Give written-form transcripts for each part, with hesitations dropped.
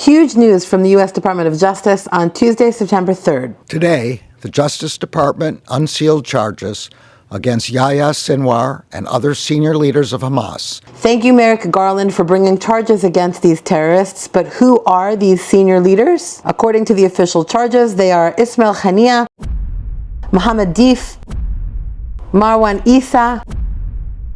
Huge news from the U.S. Department of Justice on Tuesday, September 3rd. Today, the Justice Department unsealed charges against Yahya Sinwar and other senior leaders of Hamas. Thank you, Merrick Garland, for bringing charges against these terrorists. But who are these senior leaders? According to the official charges, they are Ismail Haniyeh, Mohammed Deif, Marwan Issa,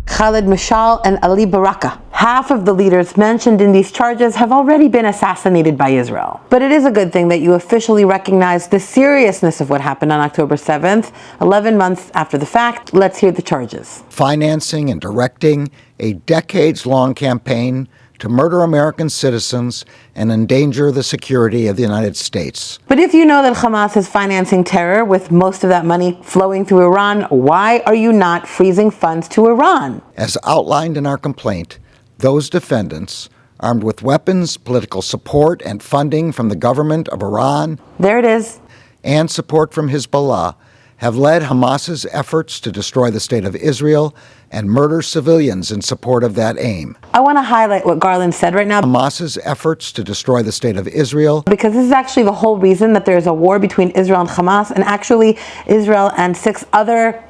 Khalid Mashal, and Ali Baraka. Half of the leaders mentioned in these charges have already been assassinated by Israel. But it is a good thing that you officially recognize the seriousness of what happened on October 7th, 11 months after the fact. Let's hear the charges. Financing and directing a decades-long campaign to murder American citizens and endanger the security of the United States. But if you know that Hamas is financing terror with most of that money flowing through Iran, why are you not freezing funds to Iran? As outlined in our complaint, those defendants, armed with weapons, political support, and funding from the government of Iran, there it is, and support from Hezbollah, have led Hamas's efforts to destroy the state of Israel and murder civilians in support of that aim. I want to highlight what Garland said right now. Hamas's efforts to destroy the state of Israel, because this is actually the whole reason that there's a war between Israel and Hamas, and actually Israel and 6 other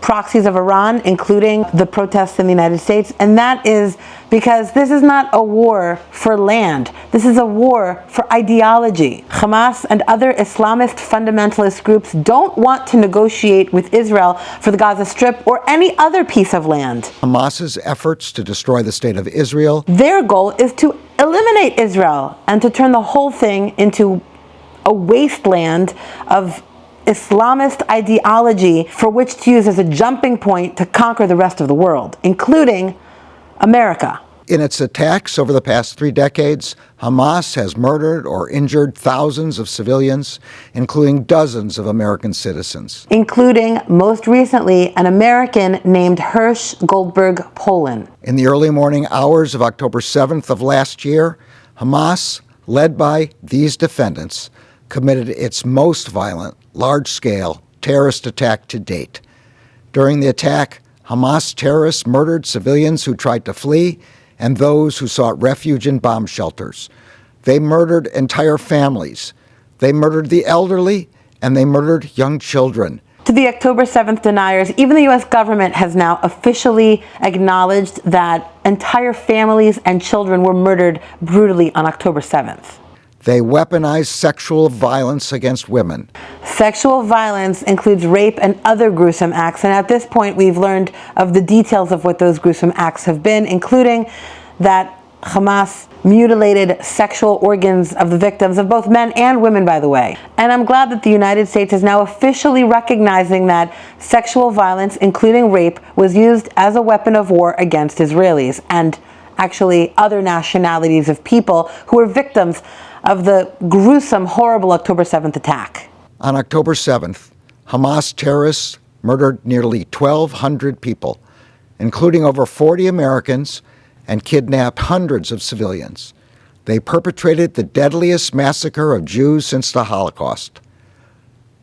proxies of Iran, including the protests in the United States. And that is because this is not a war for land. This is a war for ideology. Hamas and other Islamist fundamentalist groups don't want to negotiate with Israel for the Gaza Strip or any other piece of land. Hamas's efforts to destroy the state of Israel, their goal is to eliminate Israel and to turn the whole thing into a wasteland of Islamist ideology for which to use as a jumping point to conquer the rest of the world, including America. In its attacks over the past 3 decades, Hamas has murdered or injured thousands of civilians, including dozens of American citizens. Including, most recently, an American named Hersh Goldberg Polin. In the early morning hours of October 7th of last year, Hamas, led by these defendants, committed its most violent, large-scale terrorist attack to date. During the attack, Hamas terrorists murdered civilians who tried to flee and those who sought refuge in bomb shelters. They murdered entire families. They murdered the elderly, and they murdered young children. To the October 7th deniers, even the U.S. government has now officially acknowledged that entire families and children were murdered brutally on October 7th. They weaponized sexual violence against women. Sexual violence includes rape and other gruesome acts, and at this point we've learned of the details of what those gruesome acts have been, including that Hamas mutilated sexual organs of the victims, of both men and women, by the way. And I'm glad that the United States is now officially recognizing that sexual violence, including rape, was used as a weapon of war against Israelis and actually other nationalities of people who were victims of the gruesome, horrible October 7th attack. On October 7th, Hamas terrorists murdered nearly 1,200 people, including over 40 Americans, and kidnapped hundreds of civilians. They perpetrated the deadliest massacre of Jews since the Holocaust.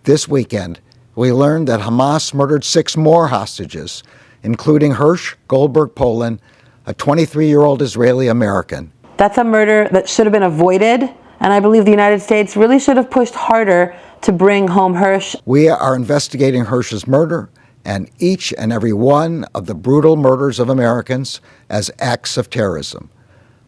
This weekend, we learned that Hamas murdered 6 more hostages, including Hersh Goldberg Polin, a 23-year-old Israeli American. That's a murder that should have been avoided, and I believe the United States really should have pushed harder to bring home Hersh. We are investigating Hersh's murder and each and every one of the brutal murders of Americans as acts of terrorism.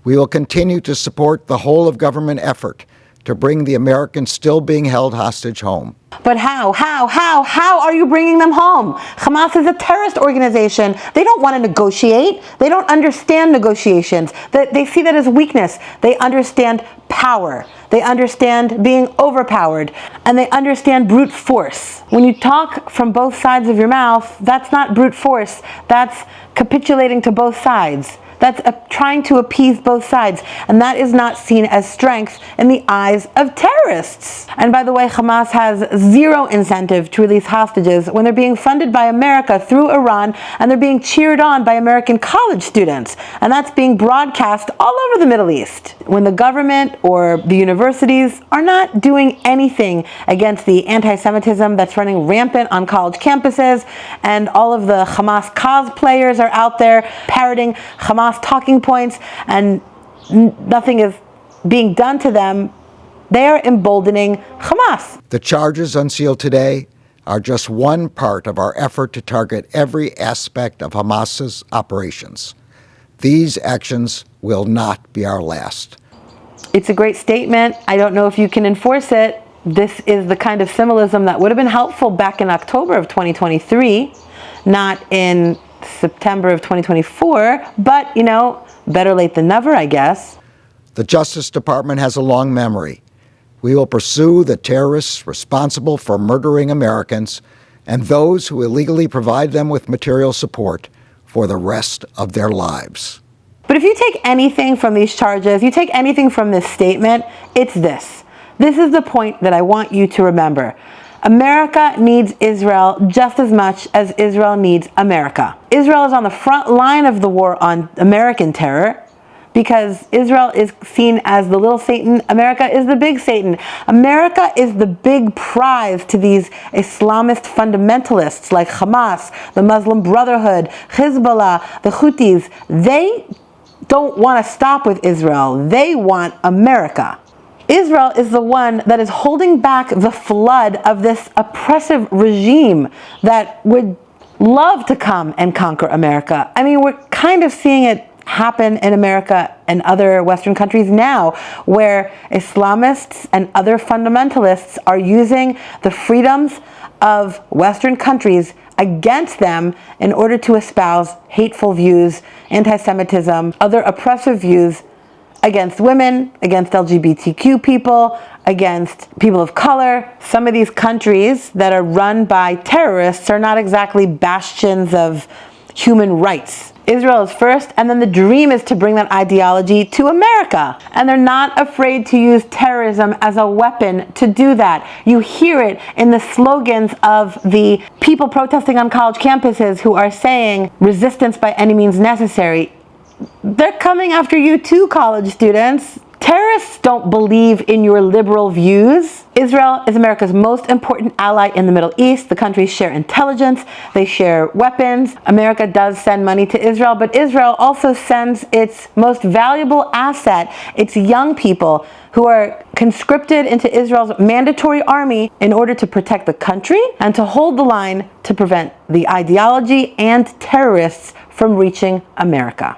We will continue to support the whole-of-government effort to bring the Americans still being held hostage home. But how are you bringing them home? Hamas is a terrorist organization. They don't want to negotiate. They don't understand negotiations. They see that as weakness. They understand power. They understand being overpowered. And they understand brute force. When you talk from both sides of your mouth, that's not brute force. That's capitulating to both sides. That's trying to appease both sides. And that is not seen as strength in the eyes of terrorists. And by the way, Hamas has zero incentive to release hostages when they're being funded by America through Iran, and they're being cheered on by American college students. And that's being broadcast all over the Middle East. When the government or the universities are not doing anything against the anti-Semitism that's running rampant on college campuses, and all of the Hamas cosplayers are out there parroting Hamas talking points, and nothing is being done to them, they are emboldening Hamas. The charges unsealed today are just one part of our effort to target every aspect of Hamas's operations. These actions will not be our last. It's a great statement. I don't know if you can enforce it. This is the kind of symbolism that would have been helpful back in October of 2023, not in September of 2024, but, better late than never, I guess. The Justice Department has a long memory. We will pursue the terrorists responsible for murdering Americans and those who illegally provide them with material support for the rest of their lives. But if you take anything from these charges, you take anything from this statement, it's this. This is the point that I want you to remember. America needs Israel just as much as Israel needs America. Israel is on the front line of the war on American terror because Israel is seen as the little Satan. America is the big Satan. America is the big prize to these Islamist fundamentalists like Hamas, the Muslim Brotherhood, Hezbollah, the Houthis. They don't want to stop with Israel. They want America. Israel is the one that is holding back the flood of this oppressive regime that would love to come and conquer America. I mean, we're kind of seeing it happen in America and other Western countries now, where Islamists and other fundamentalists are using the freedoms of Western countries against them in order to espouse hateful views, anti-Semitism, other oppressive views against women, against LGBTQ people, against people of color. Some of these countries that are run by terrorists are not exactly bastions of human rights. Israel is first, and then the dream is to bring that ideology to America. And they're not afraid to use terrorism as a weapon to do that. You hear it in the slogans of the people protesting on college campuses who are saying resistance by any means necessary. They're coming after you too, college students. Terrorists don't believe in your liberal views. Israel is America's most important ally in the Middle East. The countries share intelligence. They share weapons. America does send money to Israel, but Israel also sends its most valuable asset, its young people who are conscripted into Israel's mandatory army in order to protect the country and to hold the line to prevent the ideology and terrorists from reaching America.